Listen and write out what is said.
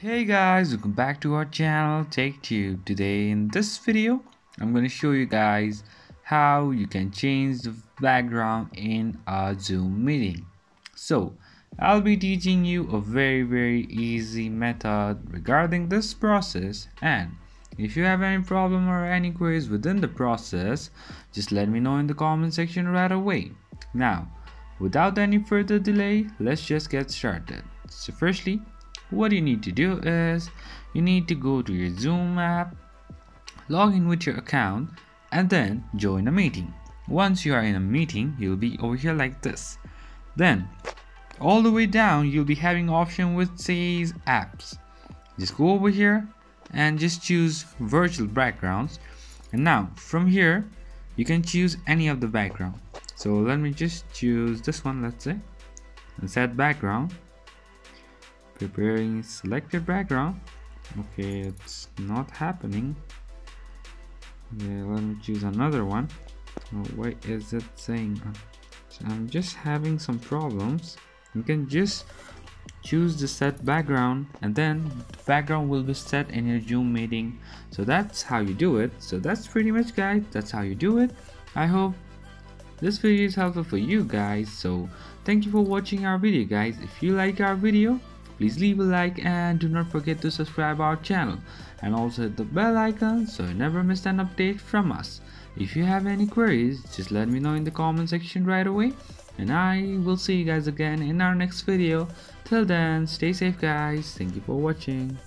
Hey guys, welcome back to our channel TechTube. Today in this video I'm going to show you guys how you can change the background in a Zoom meeting. So I'll be teaching you a very easy method regarding this process, and if you have any problem or any queries within the process, just let me know in the comment section right away. Now without any further delay, let's just get started. So firstly, what you need to do is you need to go to your Zoom app, log in with your account, and then join a meeting. Once you are in a meeting, you'll be over here like this. Then all the way down you'll be having option which says apps. Just go over here and just choose virtual backgrounds, and now from here you can choose any of the background. So let me just choose this one, let's say, and set background. Preparing selected background. Okay, it's not happening. Okay, let me choose another one. Oh, why is it saying so I'm just having some problems. You can just choose the set background, and then the background will be set in your Zoom meeting. So that's how you do it. So that's pretty much, guys, that's how you do it. I hope this video is helpful for you guys. So thank you for watching our video, guys. If you like our video, please leave a like and do not forget to subscribe our channel, and also hit the bell icon so you never miss an update from us. If you have any queries, just let me know in the comment section right away, and I will see you guys again in our next video. Till then, stay safe guys. Thank you for watching.